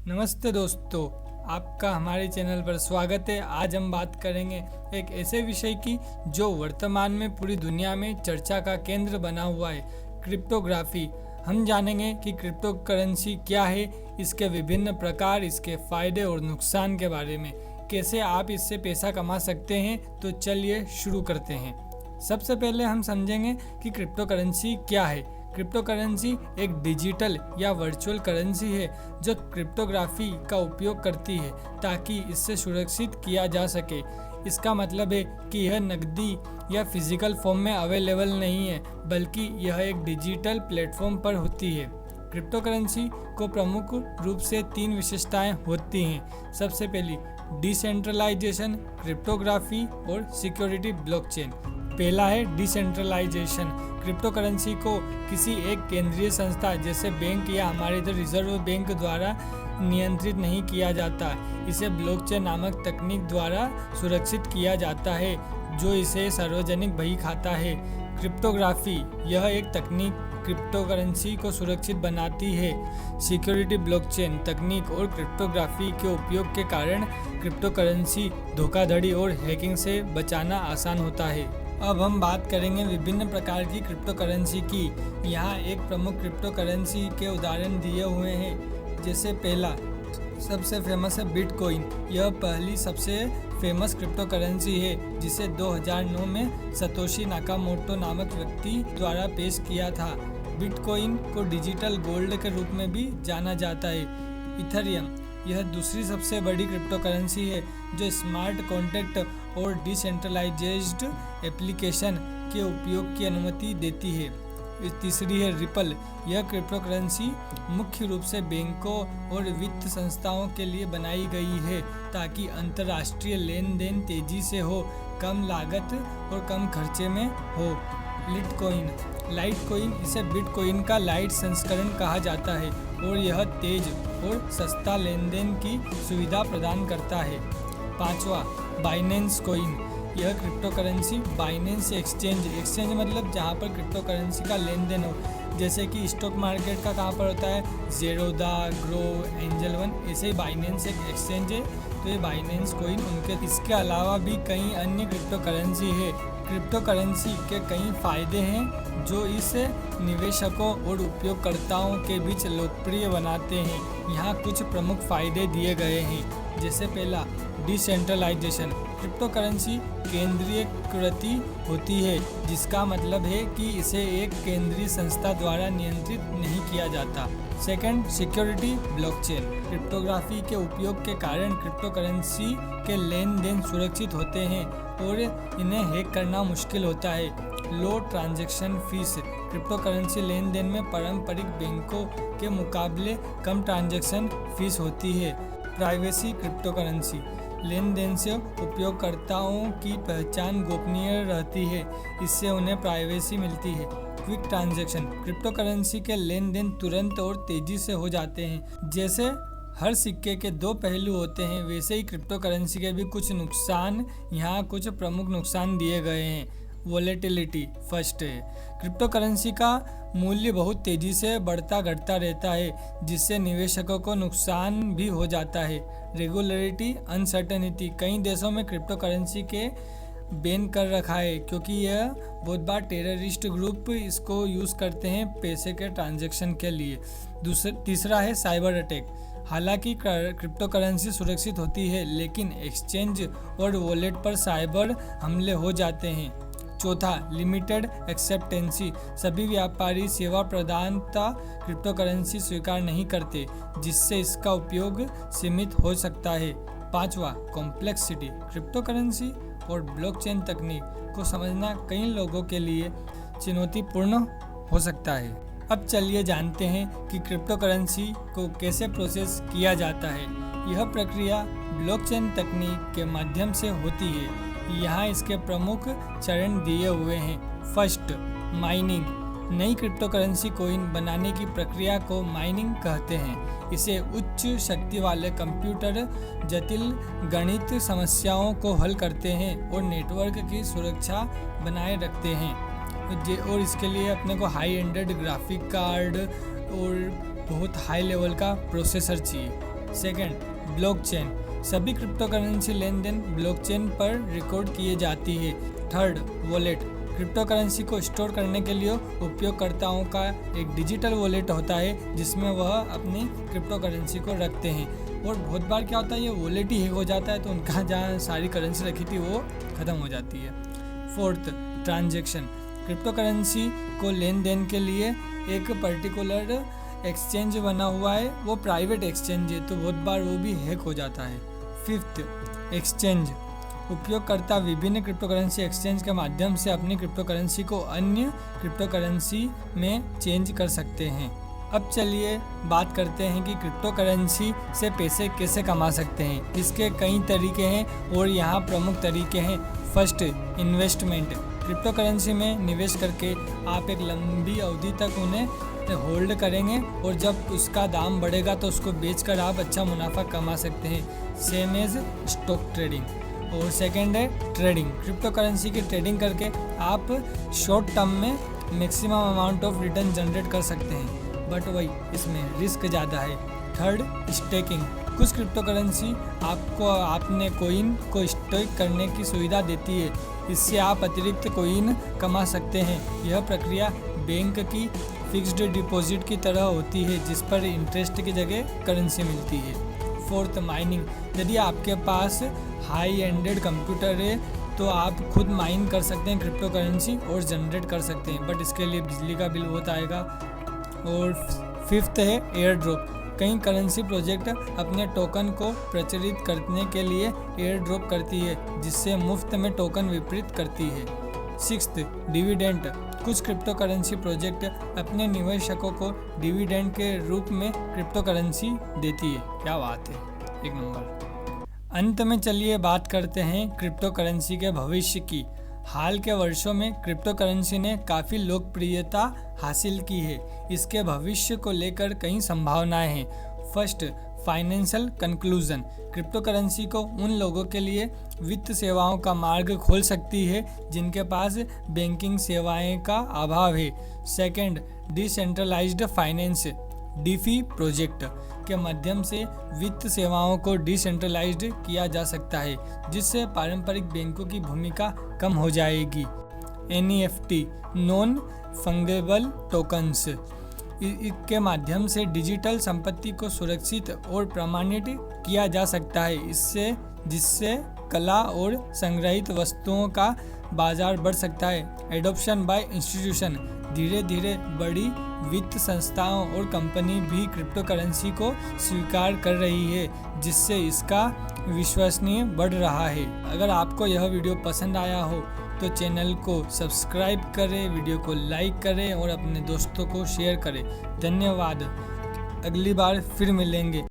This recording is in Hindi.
नमस्ते दोस्तों, आपका हमारे चैनल पर स्वागत है। आज हम बात करेंगे एक ऐसे विषय की जो वर्तमान में पूरी दुनिया में चर्चा का केंद्र बना हुआ है, क्रिप्टोग्राफी। हम जानेंगे कि क्रिप्टो करेंसी क्या है, इसके विभिन्न प्रकार, इसके फायदे और नुकसान के बारे में, कैसे आप इससे पैसा कमा सकते हैं। तो चलिए शुरू करते हैं। सबसे पहले हम समझेंगे कि क्रिप्टो करेंसी क्या है। क्रिप्टो करेंसी एक डिजिटल या वर्चुअल करेंसी है जो क्रिप्टोग्राफी का उपयोग करती है ताकि इससे सुरक्षित किया जा सके। इसका मतलब है कि यह नकदी या फिजिकल फॉर्म में अवेलेबल नहीं है, बल्कि यह एक डिजिटल प्लेटफॉर्म पर होती है। क्रिप्टो करेंसी को प्रमुख रूप से 3 विशेषताएं होती हैं। सबसे पहली डिसेंट्रलाइजेशन, क्रिप्टोग्राफी और सिक्योरिटी ब्लॉकचेन। पहला है डिसेंट्रलाइजेशन। क्रिप्टो करेंसी को किसी एक केंद्रीय संस्था जैसे बैंक या हमारे इधर रिजर्व बैंक द्वारा नियंत्रित नहीं किया जाता। इसे ब्लॉकचेन नामक तकनीक द्वारा सुरक्षित किया जाता है जो इसे सार्वजनिक बही खाता है। क्रिप्टोग्राफी यह एक तकनीक क्रिप्टो करेंसी को सुरक्षित बनाती है। सिक्योरिटी ब्लॉकचेन तकनीक और क्रिप्टोग्राफी के उपयोग के कारण क्रिप्टो करेंसी धोखाधड़ी और हैकिंग से बचाना आसान होता है। अब हम बात करेंगे विभिन्न प्रकार की क्रिप्टो करेंसी की। यहाँ एक प्रमुख क्रिप्टो करेंसी के उदाहरण दिए हुए हैं। जैसे पहला सबसे फेमस है बिटकॉइन। यह पहली सबसे फेमस क्रिप्टो करेंसी है जिसे 2009 में सतोशी नाकामोटो नामक व्यक्ति द्वारा पेश किया था। बिटकॉइन को डिजिटल गोल्ड के रूप में भी जाना जाता है। इथेरियम यह दूसरी सबसे बड़ी क्रिप्टो करेंसी है जो स्मार्ट कॉन्ट्रैक्ट और डिसेंट्रलाइज्ड एप्लीकेशन के उपयोग की अनुमति देती है। तीसरी है रिपल। यह क्रिप्टो करेंसी मुख्य रूप से बैंकों और वित्त संस्थाओं के लिए बनाई गई है ताकि अंतर्राष्ट्रीय लेन देन तेजी से हो, कम लागत और कम खर्चे में हो। लिटकॉइन, लाइटकॉइन, इसे बिटकॉइन का लाइट संस्करण कहा जाता है और यह तेज और सस्ता लेन देन की सुविधा प्रदान करता है। पांचवा बाइनेंस कॉइन। यह क्रिप्टो करेंसी बाइनेंस एक्सचेंज मतलब जहाँ पर क्रिप्टो करेंसी का लेन देन हो, जैसे कि स्टॉक मार्केट का कहाँ पर होता है, ज़ेरोधा, ग्रो, एंजल वन, ऐसे ही बाइनेंस एक एक्सचेंज है। तो ये बाइनेंस कॉइन उनके। इसके अलावा भी कई अन्य क्रिप्टो करेंसी है। क्रिप्टो करेंसी के कई फायदे हैं जो इसे निवेशकों और उपयोगकर्ताओं के बीच लोकप्रिय बनाते हैं। यहाँ कुछ प्रमुख फायदे दिए गए हैं। जैसे पहला डिसेंट्रलाइजेशन। क्रिप्टो करेंसी केंद्रीयकृत होती है, जिसका मतलब है कि इसे एक केंद्रीय संस्था द्वारा नियंत्रित नहीं किया जाता। Second security blockchain. क्रिप्टोग्राफी के उपयोग के कारण क्रिप्टो करेंसी के लेन देन सुरक्षित होते हैं और इन्हें हैक करना मुश्किल होता है। लो ट्रांजैक्शन फीस। क्रिप्टो करेंसी लेन देन में पारंपरिक बैंकों के मुकाबले कम ट्रांजैक्शन फीस होती है। प्राइवेसी। क्रिप्टो करेंसी लेन देन से उपयोगकर्ताओं की पहचान गोपनीय रहती है, इससे उन्हें प्राइवेसी मिलती है। Quick transaction. क्रिप्टो करेंसी के लेन देन तुरंत और तेजी से हो जाते हैं। जैसे हर सिक्के के 2 पहलू होते हैं, वैसे ही क्रिप्टो करेंसी के भी कुछ नुकसान। यहाँ कुछ प्रमुख नुकसान दिए गए हैं। वोलेटिलिटी फर्स्ट है। क्रिप्टो करेंसी का मूल्य बहुत तेजी से बढ़ता घटता रहता है, जिससे निवेशकों को नुकसान भी हो जाता है। Regularity uncertainty. कई देशों में क्रिप्टो करेंसी के बैन कर रखा है क्योंकि यह बहुत बार टेररिस्ट ग्रुप इसको यूज़ करते हैं पैसे के ट्रांजैक्शन के लिए। तीसरा है साइबर अटैक। हालांकि क्रिप्टो करेंसी सुरक्षित होती है, लेकिन एक्सचेंज और वॉलेट पर साइबर हमले हो जाते हैं। चौथा लिमिटेड एक्सेप्टेंसी। सभी व्यापारी सेवा प्रदाता क्रिप्टो करेंसी स्वीकार नहीं करते, जिससे इसका उपयोग सीमित हो सकता है। पांचवा कॉम्प्लेक्सिटी। क्रिप्टो करेंसी और ब्लॉकचेन तकनीक को समझना कई लोगों के लिए चुनौतीपूर्ण हो सकता है। अब चलिए जानते हैं कि क्रिप्टो करेंसी को कैसे प्रोसेस किया जाता है। यह प्रक्रिया ब्लॉकचेन तकनीक के माध्यम से होती है। यहाँ इसके प्रमुख चरण दिए हुए हैं। First mining. नई क्रिप्टो करेंसी कॉइन बनाने की प्रक्रिया को माइनिंग कहते हैं। इसे उच्च शक्ति वाले कंप्यूटर जटिल गणित समस्याओं को हल करते हैं और नेटवर्क की सुरक्षा बनाए रखते हैं। और इसके लिए अपने को हाई एंडेड ग्राफिक कार्ड और बहुत हाई लेवल का प्रोसेसर चाहिए। सेकंड, ब्लॉकचेन, सभी क्रिप्टो करेंसी लेन देन ब्लॉकचेन पर रिकॉर्ड किए जाती है। थर्ड, वॉलेट, क्रिप्टो करेंसी को स्टोर करने के लिए उपयोगकर्ताओं का एक डिजिटल वॉलेट होता है जिसमें वह अपनी क्रिप्टो करेंसी को रखते हैं। और बहुत बार क्या होता है, ये वॉलेट ही हैक हो जाता है तो उनका जहाँ सारी करेंसी रखी थी वो ख़त्म हो जाती है। फोर्थ, ट्रांजैक्शन, क्रिप्टो करेंसी को लेन देन के लिए एक पर्टिकुलर एक्सचेंज बना हुआ है, वो प्राइवेट एक्सचेंज है तो बहुत बार वो भी हैक हो जाता है। फिफ्थ, एक्सचेंज, उपयोगकर्ता विभिन्न क्रिप्टो करेंसी एक्सचेंज के माध्यम से अपनी क्रिप्टो करेंसी को अन्य क्रिप्टो करेंसी में चेंज कर सकते हैं। अब चलिए बात करते हैं कि क्रिप्टो करेंसी से पैसे कैसे कमा सकते हैं। इसके कई तरीके हैं और यहाँ प्रमुख तरीके हैं। फर्स्ट, इन्वेस्टमेंट, क्रिप्टो करेंसी में निवेश करके आप एक लंबी अवधि तक उन्हें होल्ड करेंगे और जब उसका दाम बढ़ेगा तो उसको बेचकर आप अच्छा मुनाफा कमा सकते हैं, सेम एज स्टॉक ट्रेडिंग। और सेकंड है ट्रेडिंग, क्रिप्टो करेंसी की ट्रेडिंग करके आप शॉर्ट टर्म में maximum amount of return generate कर सकते हैं, बट वही इसमें रिस्क ज़्यादा है। थर्ड, स्टेकिंग, कुछ क्रिप्टो करेंसी आपको आपने कॉइन को स्टेक करने की सुविधा देती है, इससे आप अतिरिक्त कॉइन कमा सकते हैं। यह प्रक्रिया बैंक की फिक्स्ड डिपॉजिट की तरह होती है जिस पर इंटरेस्ट की जगह करेंसी मिलती है। फोर्थ, माइनिंग, यदि आपके पास हाई एंडेड कंप्यूटर है तो आप खुद माइन कर सकते हैं क्रिप्टो करेंसी और जनरेट कर सकते हैं, बट इसके लिए बिजली का बिल बहुत आएगा। और फिफ्थ है एयर ड्रॉप, कई करेंसी प्रोजेक्ट अपने टोकन को प्रचारित करने के लिए एयर ड्रॉप करती है जिससे मुफ्त में टोकन वितरित करती है। सिक्स्थ, डिविडेंड, कुछ क्रिप्टो करेंसी प्रोजेक्ट अपने निवेशकों को डिविडेंड के रूप में क्रिप्टो करेंसी देती है। क्या बात है, एक नंबर। अंत में चलिए बात करते हैं क्रिप्टो करेंसी के भविष्य की। हाल के वर्षों में क्रिप्टो करेंसी ने काफ़ी लोकप्रियता हासिल की है। इसके भविष्य को लेकर कई संभावनाएं हैं। First, financial conclusion, crypto currency को उन लोगों के लिए वित्त सेवाओं का मार्ग खोल सकती है जिनके पास बैंकिंग सेवाएं का अभाव है। Second, decentralised finance, DeFi project के माध्यम से वित्त सेवाओं को डिसेंट्रलाइज्ड किया जा सकता है जिससे पारंपरिक बैंकों की भूमिका कम हो जाएगी। एनईएफटी, नॉन फंगेबल टोकन्स, के माध्यम से डिजिटल संपत्ति को सुरक्षित और प्रमाणित किया जा सकता है जिससे कला और संग्रहित वस्तुओं का बाजार बढ़ सकता है। एडॉप्शन बाय इंस्टीट्यूशन, धीरे धीरे बड़ी वित्त संस्थाओं और कंपनी भी क्रिप्टो करेंसी को स्वीकार कर रही है जिससे इसका विश्वसनीय बढ़ रहा है। अगर आपको यह वीडियो पसंद आया हो तो चैनल को सब्सक्राइब करें, वीडियो को लाइक करें और अपने दोस्तों को शेयर करें। धन्यवाद, अगली बार फिर मिलेंगे।